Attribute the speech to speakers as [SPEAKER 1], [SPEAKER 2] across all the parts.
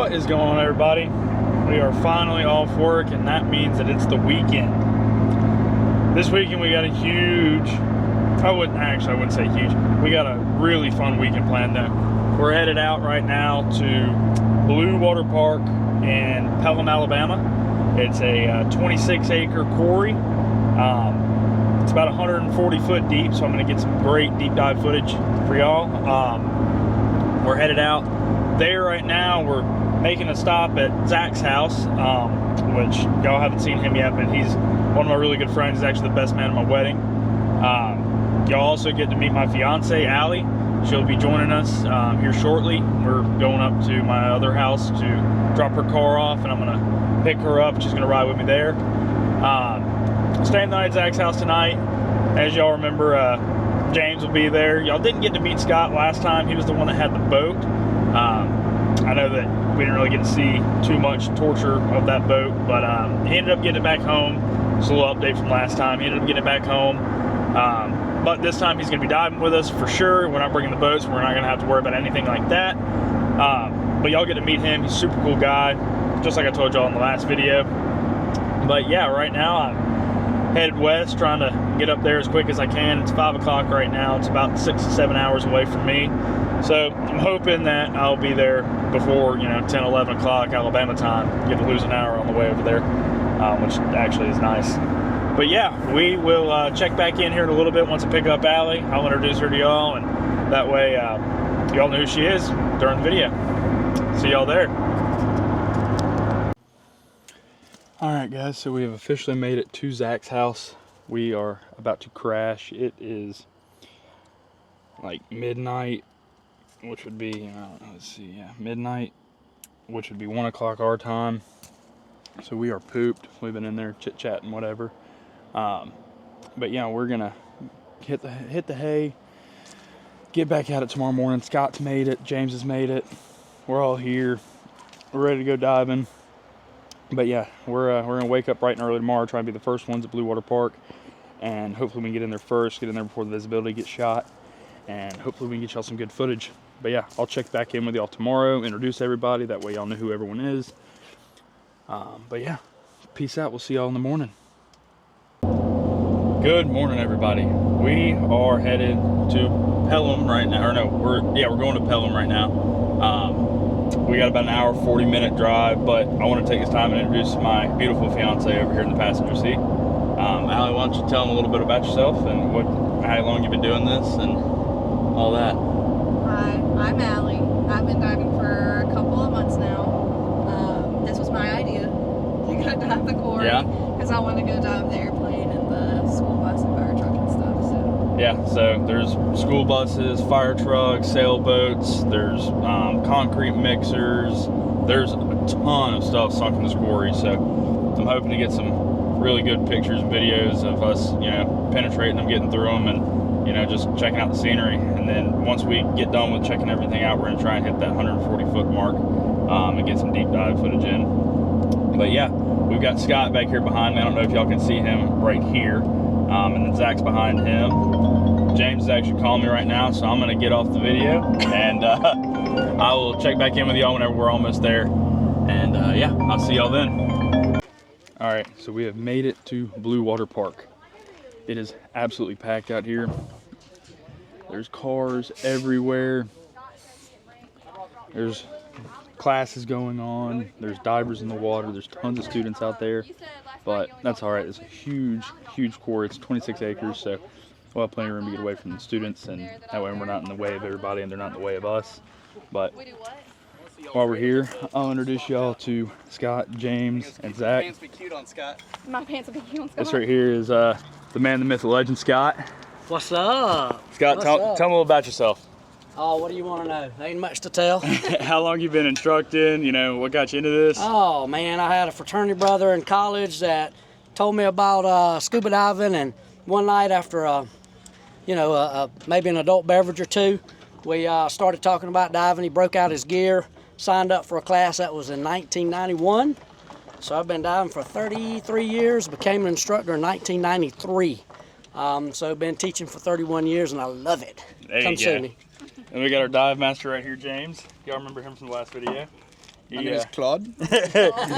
[SPEAKER 1] What is going on, everybody? We are finally off work, and that means that it's the weekend. This weekend we got a huge, I wouldn't say huge, we got a really fun weekend planned though. We're headed out right now to Blue Water Park in Pelham, Alabama. It's a 26-acre quarry. It's about 140 foot deep, so I'm gonna get some great deep dive footage for y'all. We're headed out there right now. We're making a stop at Zach's house, which y'all haven't seen him yet, but he's one of my really good friends. He's actually the best man at my wedding. Y'all also get to meet my fiance, Allie. She'll be joining us here shortly. We're going up to my other house to drop her car off, and I'm gonna pick her up. She's gonna ride with me there. Staying the night at Zach's house tonight. As y'all remember, James will be there. Y'all didn't get to meet Scott last time. He was the one that had the boat. I know that we didn't really get to see too much torture of that boat, but he ended up getting it back home. It's a little update from last time. He ended up getting it back home. But this time he's going to be diving with us for sure. We're not bringing the boats. We're not going to have to worry about anything like that. But y'all get to meet him. He's a super cool guy, just like I told y'all in the last video. But yeah, right now I'm headed west, trying to get up there as quick as I can. It's 5 o'clock right now. It's about 6 to 7 hours away from me. So I'm hoping that I'll be there before, 10, 11 o'clock Alabama time. Get to lose an hour on the way over there, which actually is nice. But yeah, we will check back in here in a little bit once I pick up Allie. I'll introduce her to y'all, and that way y'all know who she is during the video. See y'all there. All right, guys, so we have officially made it to Zach's house. We are about to crash. It is like midnight, which would be, midnight, which would be 1 o'clock our time. So we are pooped. We've been in there chit-chatting, whatever. But yeah, we're gonna hit the hay, get back at it tomorrow morning. Scott's made it, James has made it. We're all here. We're ready to go diving. But yeah, we're gonna wake up bright and early tomorrow, try and be the first ones at Blue Water Park, and hopefully we can get in there first, get in there before the visibility gets shot, and hopefully we can get y'all some good footage. But yeah, I'll check back in with y'all tomorrow, introduce everybody, that way y'all know who everyone is. But yeah, peace out. We'll see y'all in the morning. Good morning, everybody. We are headed to Pelham right now, or no, we're going to Pelham right now. We got about an hour, 40-minute drive, but I want to take this time and introduce my beautiful fiance over here in the passenger seat. Allie, why don't you tell them a little bit about yourself and how long you've been doing this and all that.
[SPEAKER 2] Hi, I'm Allie. I've been diving for a couple of months now. This was my idea to go dive the quarry, because I want to go dive the airplane and the school bus and fire truck and stuff. So
[SPEAKER 1] yeah, so there's school buses, fire trucks, sailboats, there's concrete mixers, there's a ton of stuff sunk in this quarry. So I'm hoping to get some really good pictures and videos of us, penetrating them, getting through them, and just checking out the scenery. And then once we get done with checking everything out, we're gonna try and hit that 140 foot mark and get some deep dive footage in. But yeah, we've got Scott back here behind me. I don't know if y'all can see him right here. And then Zach's behind him. James is actually calling me right now, so I'm gonna get off the video, and I will check back in with y'all whenever we're almost there. And yeah, I'll see y'all then. All right, so we have made it to Blue Water Park. It is absolutely packed out here. There's cars everywhere. There's classes going on. There's divers in the water. There's tons of students out there, but that's all right. It's a huge quarry. It's 26 acres, so we'll have plenty of room to get away from the students, and that way we're not in the way of everybody and they're not in the way of us. But while we're here, I'll introduce y'all to Scott, James, and Zach.
[SPEAKER 3] My pants be cute on Scott.
[SPEAKER 2] my pants will be cute on Scott.
[SPEAKER 1] This right here is the man, the myth, the legend, Scott.
[SPEAKER 4] What's up?
[SPEAKER 1] Scott, tell me a little about yourself.
[SPEAKER 4] Oh, what do you want to know? Ain't much to tell.
[SPEAKER 1] How long you been instructing? What got you into this?
[SPEAKER 4] Oh man, I had a fraternity brother in college that told me about scuba diving, and one night after maybe an adult beverage or two, we started talking about diving. He broke out his gear, signed up for a class that was in 1991. So I've been diving for 33 years, became an instructor in 1993. So I've been teaching for 31 years and I love it.
[SPEAKER 1] Come see me. And we got our dive master right here, James. Y'all remember him from the last video?
[SPEAKER 3] My name is Claude.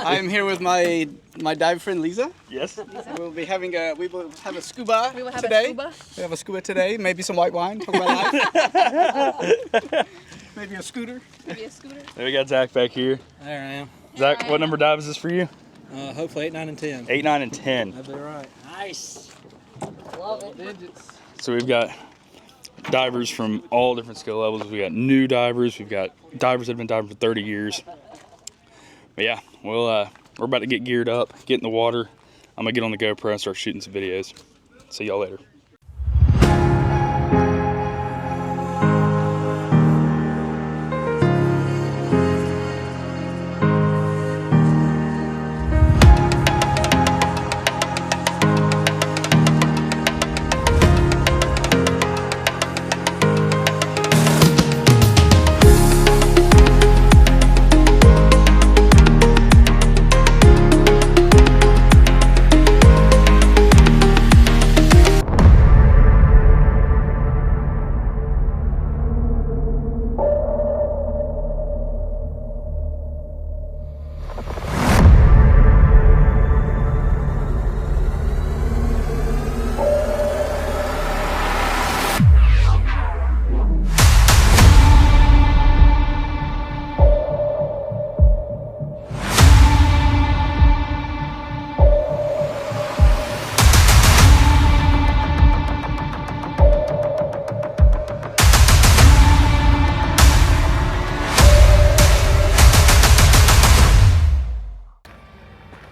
[SPEAKER 3] I'm here with my dive friend Lisa.
[SPEAKER 1] Yes.
[SPEAKER 3] We will have a scuba
[SPEAKER 2] We will have
[SPEAKER 3] today.
[SPEAKER 2] a scuba.
[SPEAKER 3] We have a scuba today. Maybe some white wine. Talk about life. Maybe a scooter.
[SPEAKER 2] Maybe a scooter.
[SPEAKER 1] Then we got Zach back here.
[SPEAKER 4] There I am.
[SPEAKER 1] Zach, what number dive is this for you?
[SPEAKER 4] Hopefully 8, 9, and 10.
[SPEAKER 1] 8, 9, and 10.
[SPEAKER 4] That'd be right. Nice. Love it. Digits.
[SPEAKER 1] So we've got divers from all different skill levels. We got new divers. We've got divers that have been diving for 30 years. But yeah, we're about to get geared up, get in the water. I'm gonna get on the GoPro and start shooting some videos. See y'all later.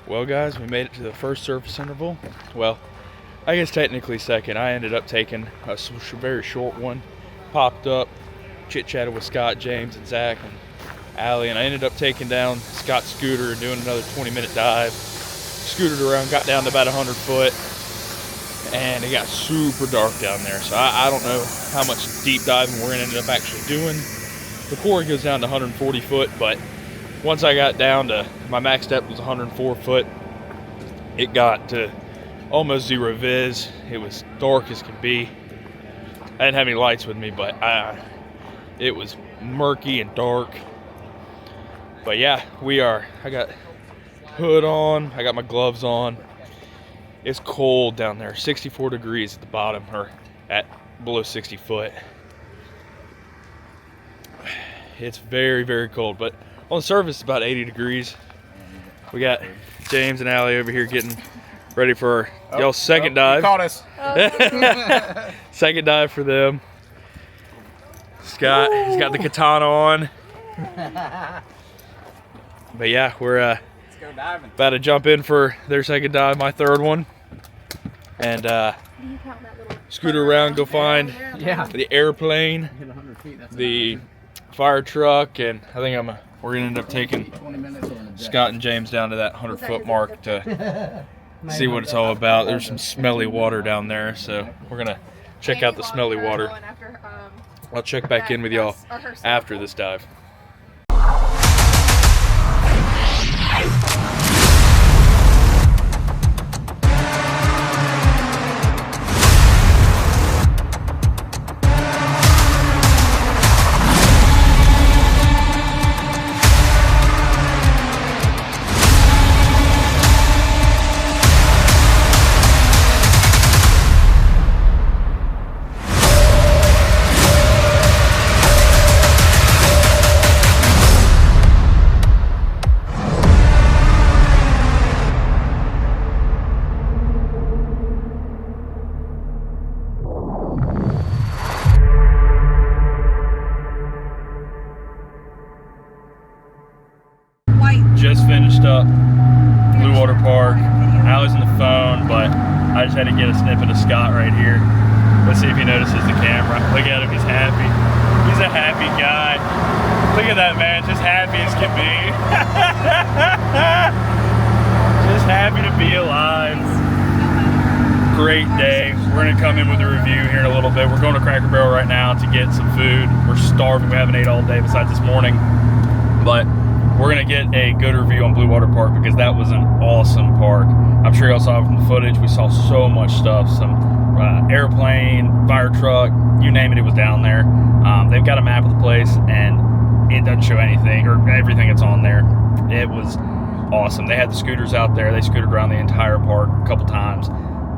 [SPEAKER 1] Well guys, we made it to the first surface interval. Well, I guess technically second. I ended up taking a very short one. Popped up, chit-chatted with Scott, James, and Zach, and Allie, and I ended up taking down Scott's scooter and doing another 20-minute dive. Scooted around, got down to about 100 foot, and it got super dark down there. So I don't know how much deep diving we're gonna end up actually doing. The quarry goes down to 140 foot, but once I got down to, my max depth was 104 foot, it got to almost zero viz. It was dark as could be. I didn't have any lights with me, but it was murky and dark. But yeah, I got hood on, I got my gloves on. It's cold down there, 64 degrees at the bottom, or at below 60 foot. It's very, very cold, but on the surface it's about 80 degrees. We got James and Allie over here getting ready for y'all's second dive.
[SPEAKER 3] You caught us.
[SPEAKER 1] Second dive for them. Scott, he's got the katana on. But yeah, we're
[SPEAKER 3] Let's go diving.
[SPEAKER 1] about to jump in for their second dive, my third one. And scooter around, go find the airplane, the fire truck, and I think we're gonna end up taking Scott and James down to that 100-foot mark to see what it's all about. There's some smelly water down there, so we're gonna check out the smelly water. I'll check back in with y'all after this dive. Just finished up Blue Water Park. Allie's on the phone, but I just had to get a snippet of Scott right here. Let's see if he notices the camera. Look at him, he's happy. He's a happy guy. Look at that man, just happy as can be. Just happy to be alive. Great day. We're gonna come in with a review here in a little bit. We're going to Cracker Barrel right now to get some food. We're starving, we haven't ate all day besides this morning. But we're gonna get a good review on Blue Water Park because that was an awesome park. I'm sure y'all saw from the footage, we saw so much stuff. Some airplane, fire truck, you name it, it was down there. They've got a map of the place and it doesn't show anything or everything that's on there. It was awesome. They had the scooters out there. They scooted around the entire park a couple times.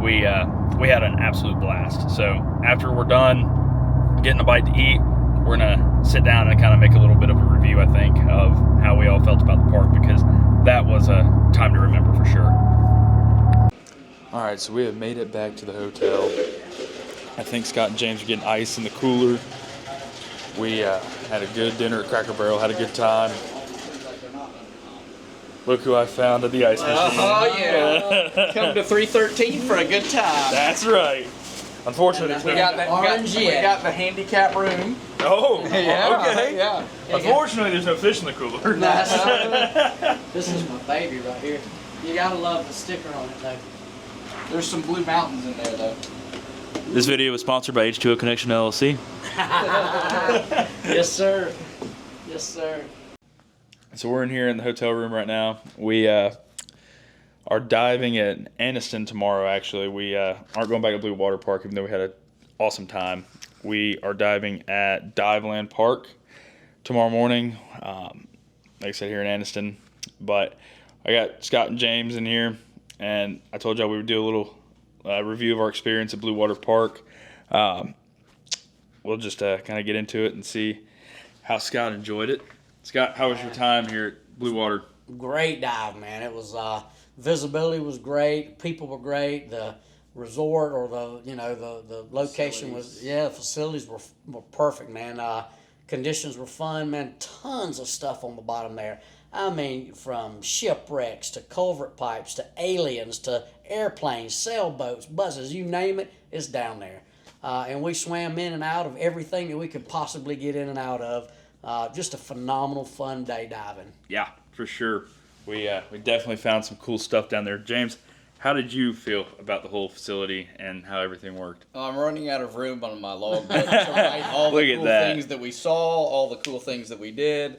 [SPEAKER 1] We had an absolute blast. So after we're done getting a bite to eat, we're gonna sit down and kind of make a little bit of a review, I think, of how we all felt about the park, because that was a time to remember for sure. All right, so we have made it back to the hotel. I think Scott and James are getting ice in the cooler. We had a good dinner at Cracker Barrel, had a good time. Look who I found at the ice machine.
[SPEAKER 3] Oh, yeah. Come to 313 for a good time.
[SPEAKER 1] That's right. Unfortunately,
[SPEAKER 3] We got the handicap room.
[SPEAKER 1] Oh,
[SPEAKER 3] Yeah,
[SPEAKER 1] okay.
[SPEAKER 3] yeah.
[SPEAKER 1] Unfortunately, there's no fish in the cooler.
[SPEAKER 4] This is my baby right here. You gotta love the sticker on it though.
[SPEAKER 3] There's some blue mountains in there, though.
[SPEAKER 5] This video was sponsored by H2O Connection LLC.
[SPEAKER 4] Yes, sir. Yes, sir.
[SPEAKER 1] So we're in here in the hotel room right now. We are diving at Anniston tomorrow, actually. We aren't going back to Blue Water Park, even though we had an awesome time. We are diving at Diveland Park tomorrow morning, like I said, here in Anniston. But I got Scott and James in here, and I told y'all we would do a little review of our experience at Blue Water Park. We'll just kind of get into it and see how Scott enjoyed it. Scott, how was your time here at Blue Water?
[SPEAKER 4] Great dive, man. It was visibility was great. People were great. The resort or the location was facilities were perfect, man. Conditions were fun, man. Tons of stuff on the bottom there. I mean, from shipwrecks to culvert pipes to aliens to airplanes, sailboats, buses, you name it, it's down there. And we swam in and out of everything that we could possibly get in and out of. Just a phenomenal, fun day diving.
[SPEAKER 1] Yeah, for sure. We definitely found some cool stuff down there. James, how did you feel about the whole facility and how everything worked?
[SPEAKER 3] I'm running out of room on my logbook to write all the cool things that we saw, all the cool things that we did.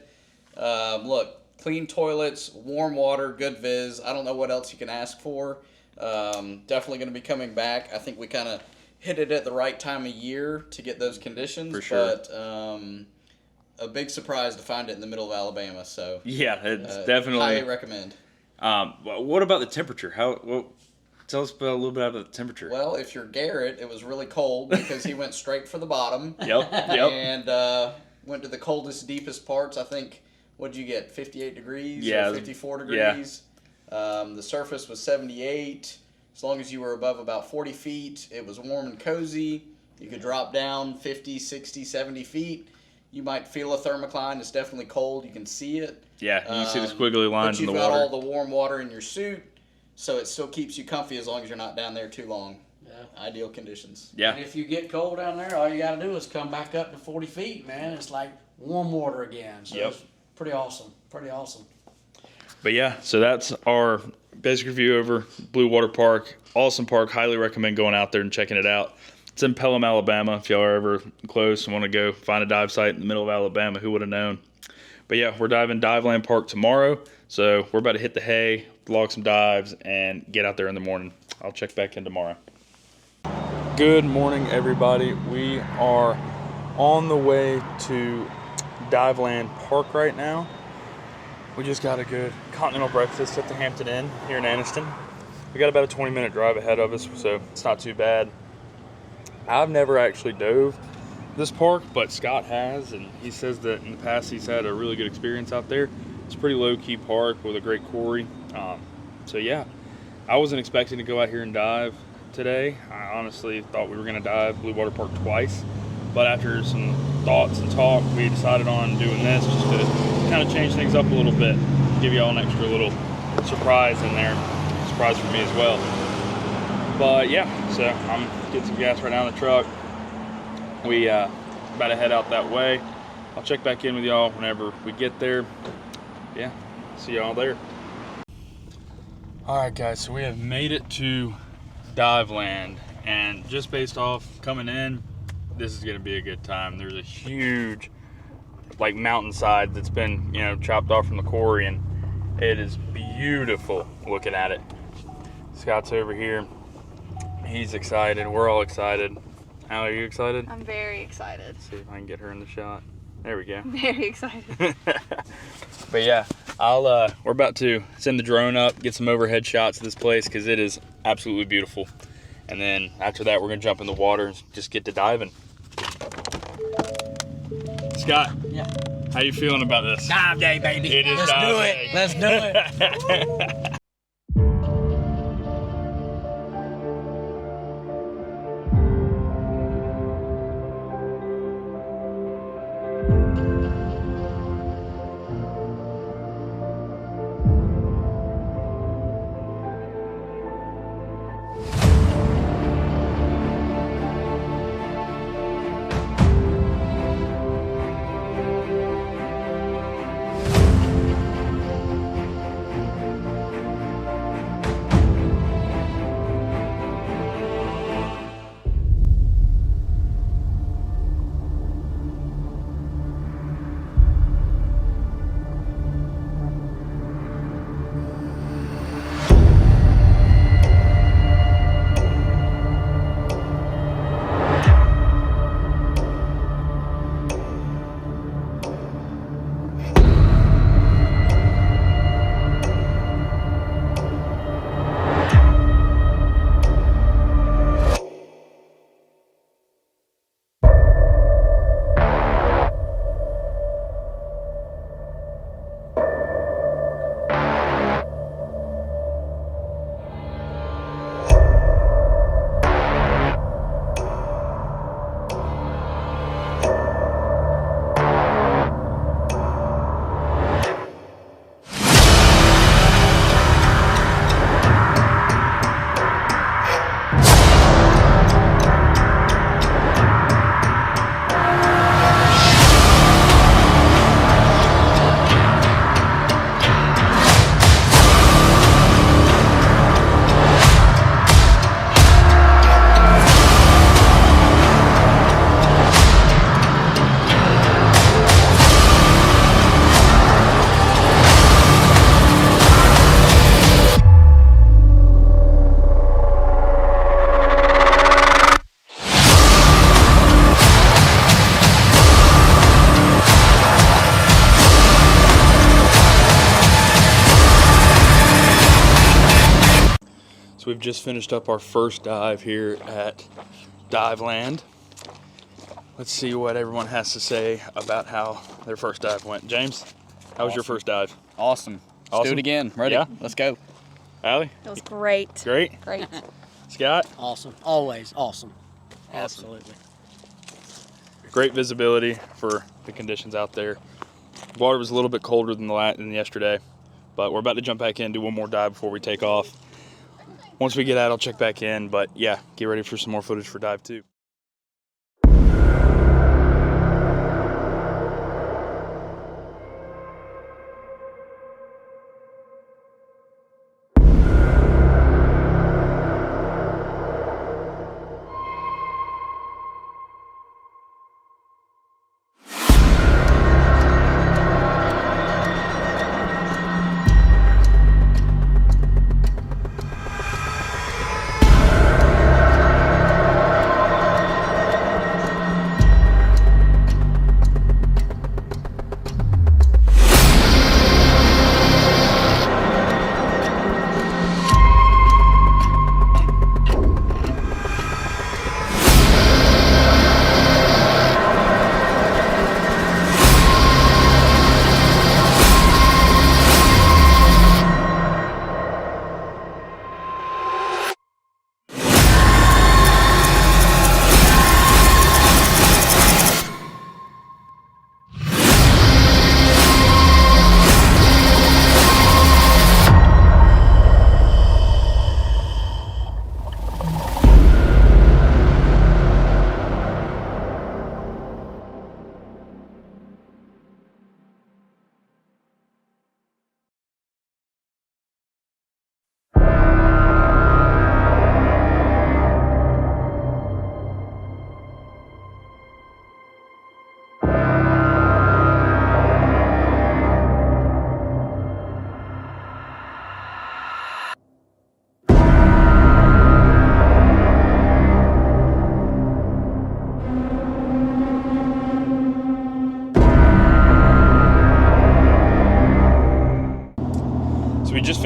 [SPEAKER 3] Look, clean toilets, warm water, good viz. I don't know what else you can ask for. Definitely going to be coming back. I think we kind of hit it at the right time of year to get those conditions.
[SPEAKER 1] For sure.
[SPEAKER 3] But a big surprise to find it in the middle of Alabama. So
[SPEAKER 1] yeah, it's definitely.
[SPEAKER 3] Highly recommend.
[SPEAKER 1] What about the temperature? Tell us about a little bit about the temperature.
[SPEAKER 3] Well, if you're Garrett, it was really cold because he went straight for the bottom.
[SPEAKER 1] Yep.
[SPEAKER 3] And went to the coldest, deepest parts. I think, what'd you get, 58 degrees or 54 degrees? Yeah. The surface was 78. As long as you were above about 40 feet, it was warm and cozy. You could drop down 50, 60, 70 feet. You might feel a thermocline. It's definitely cold. You can see it.
[SPEAKER 1] Yeah, you see the squiggly lines in the water.
[SPEAKER 3] But you've got all the warm water in your suit, so it still keeps you comfy as long as you're not down there too long.
[SPEAKER 4] Yeah.
[SPEAKER 3] Ideal conditions.
[SPEAKER 1] Yeah.
[SPEAKER 4] And if you get cold down there, all you got to do is come back up to 40 feet, man. It's like warm water again. So
[SPEAKER 1] Yep.
[SPEAKER 4] It's pretty awesome. Pretty awesome.
[SPEAKER 1] But yeah, so that's our basic review over Blue Water Park. Awesome park. Highly recommend going out there and checking it out. It's in Pelham, Alabama. If y'all are ever close and want to go find a dive site in the middle of Alabama, who would have known? But yeah, we're diving Diveland Park tomorrow. So we're about to hit the hay, log some dives, and get out there in the morning. I'll check back in tomorrow. Good morning, everybody. We are on the way to Diveland Park right now. We just got a good continental breakfast at the Hampton Inn here in Anniston. We got about a 20-minute drive ahead of us, so it's not too bad. I've never actually dove this park, but Scott has, and he says that in the past he's had a really good experience out there. It's a pretty low-key park with a great quarry. So yeah, I wasn't expecting to go out here and dive today. I honestly thought we were going to dive Blue Water Park twice, but after some thoughts and talk, we decided on doing this just to kind of change things up a little bit, give you all an extra little surprise in there. Surprise for me as well. But yeah, so I'm getting some gas right now in the truck. We about to head out that way. I'll check back in with y'all whenever we get there. Yeah, see y'all there. All right, guys, so we have made it to Diveland, and just based off coming in, this is gonna be a good time. There's a huge, like, mountainside that's been, chopped off from the quarry, and it is beautiful looking at it. Scott's over here. He's excited. We're all excited. Allie, are you excited?
[SPEAKER 2] I'm very excited.
[SPEAKER 1] Let's see if I can get her in the shot. There we go.
[SPEAKER 2] Very excited.
[SPEAKER 1] But yeah, we're about to send the drone up, get some overhead shots of this place because it is absolutely beautiful. And then after that, we're gonna jump in the water and just get to diving. Scott.
[SPEAKER 4] Yeah.
[SPEAKER 1] How you feeling about this?
[SPEAKER 4] Dive day, baby.
[SPEAKER 1] It is
[SPEAKER 4] Let's
[SPEAKER 1] dive
[SPEAKER 4] do
[SPEAKER 1] day.
[SPEAKER 4] it. Let's do it.
[SPEAKER 1] So we've just finished up our first dive here at Dive Land. Let's see what everyone has to say about how their first dive went. James, how was your first dive?
[SPEAKER 3] Awesome. Let's do it again. Ready?
[SPEAKER 1] Yeah.
[SPEAKER 3] Let's go.
[SPEAKER 1] Allie?
[SPEAKER 2] It was great.
[SPEAKER 1] Great.
[SPEAKER 2] Great.
[SPEAKER 1] Scott?
[SPEAKER 4] Awesome. Always awesome. Absolutely.
[SPEAKER 1] Great visibility for the conditions out there. Water was a little bit colder than yesterday, but we're about to jump back in, do one more dive before we take off. Once we get out, I'll check back in, but yeah, get ready for some more footage for dive 2.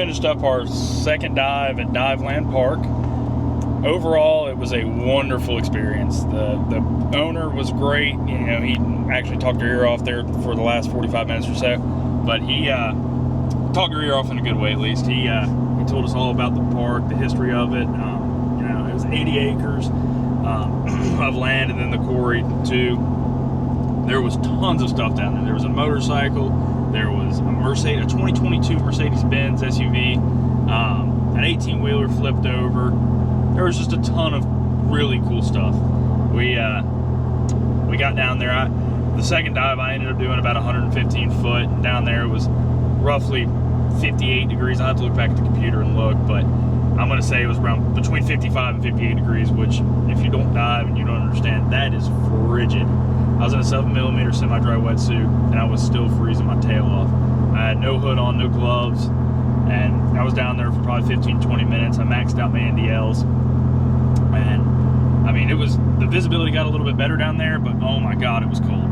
[SPEAKER 1] finished up our second dive at Diveland Park. Overall, it was a wonderful experience. The owner was great. You know, he actually talked your ear off there for the last 45 minutes or so, but he talked your ear off in a good way, at least. He told us all about the park, the history of it. You know, it was 80 acres of land, and then the quarry too. There was tons of stuff down there. There was a motorcycle. There was a 2022 Mercedes-Benz SUV. An 18-wheeler flipped over. There was just a ton of really cool stuff. We got down there. The second dive I ended up doing about 115 foot, and down there it was roughly 58 degrees. I have to look back at the computer and look, but I'm gonna say it was around between 55 and 58 degrees, which if you don't dive and you don't understand, that is frigid. I was in a 7mm semi-dry wetsuit, and I was still freezing my tail off. I had no hood on, no gloves, and I was down there for probably 15-20 minutes. I maxed out my NDLs, and I mean, the visibility got a little bit better down there, but oh my God, it was cold.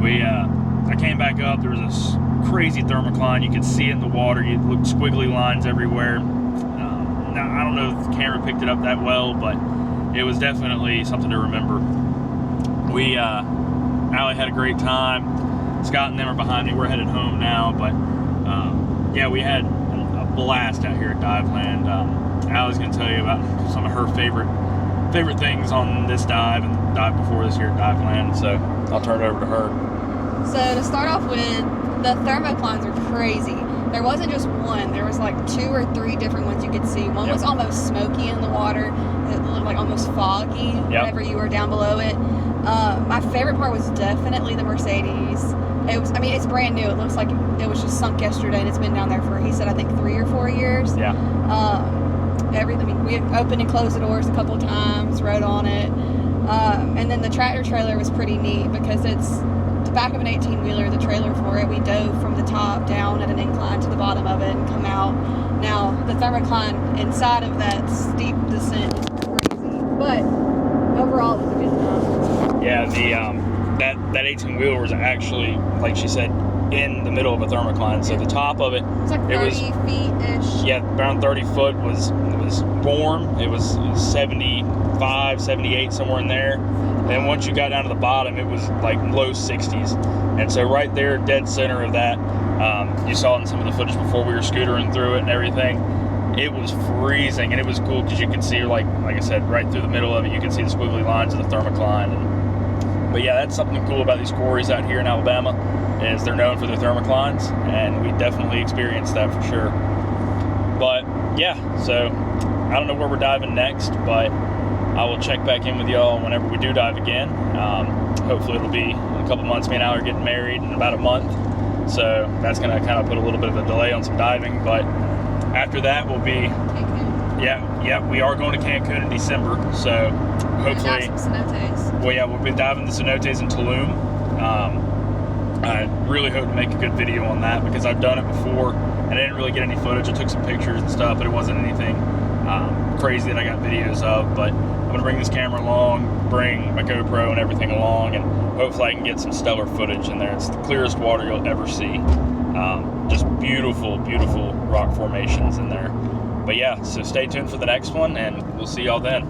[SPEAKER 1] I came back up. There was this crazy thermocline. You could see it in the water. You looked squiggly lines everywhere. Now I don't know if the camera picked it up that well, but it was definitely something to remember. Allie had a great time. Scott and them are behind me. We're headed home now, but yeah, we had a blast out here at Diveland. Allie's gonna tell you about some of her favorite things on this dive and the dive before this here at Diveland. So I'll turn it over to her.
[SPEAKER 2] So to start off with, the thermoclines are crazy. There wasn't just one. There was like 2 or 3 different ones you could see. One was almost smoky in the water. It looked like almost foggy whenever you were down below it. My favorite part was definitely the Mercedes. It's brand new. It looks like it was just sunk yesterday, and it's been down there for, he said, I think 3 or 4 years.
[SPEAKER 1] Yeah.
[SPEAKER 2] We opened and closed the doors a couple of times, rode on it. And then the tractor trailer was pretty neat because it's the back of an 18-wheeler, the trailer for it. We dove from the top down at an incline to the bottom of it and come out. Now, the thermocline inside of that steep descent is crazy. But overall, it was a good time.
[SPEAKER 1] Yeah, that 18-wheeler was actually, like she said, in the middle of a thermocline. So the top of it,
[SPEAKER 2] it's like 30 feet-ish.
[SPEAKER 1] Yeah, around 30 foot was warm. It was 75, 78, somewhere in there. And once you got down to the bottom, it was like low 60s. And so right there, dead center of that, you saw in some of the footage before we were scootering through it and everything, it was freezing, and it was cool because you could see, like I said, right through the middle of it, you could see the squiggly lines of the thermocline. But yeah, that's something cool about these quarries out here in Alabama, is they're known for their thermoclines, and we definitely experienced that for sure. But yeah, so I don't know where we're diving next, but I will check back in with y'all whenever we do dive again. Hopefully it'll be in a couple months. Me and Allie are getting married in about a month, so that's going to kind of put a little bit of a delay on some diving. But after that, we'll be we are going to Cancun in December, so hopefully we'll be diving the cenotes in Tulum. I really hope to make a good video on that because I've done it before and I didn't really get any footage. I took some pictures and stuff, but it wasn't anything crazy that I got videos of. But I'm going to bring this camera along, bring my GoPro and everything along, and hopefully I can get some stellar footage in there. It's the clearest water you'll ever see. Just beautiful, beautiful rock formations in there. But yeah, so stay tuned for the next one, and we'll see y'all then.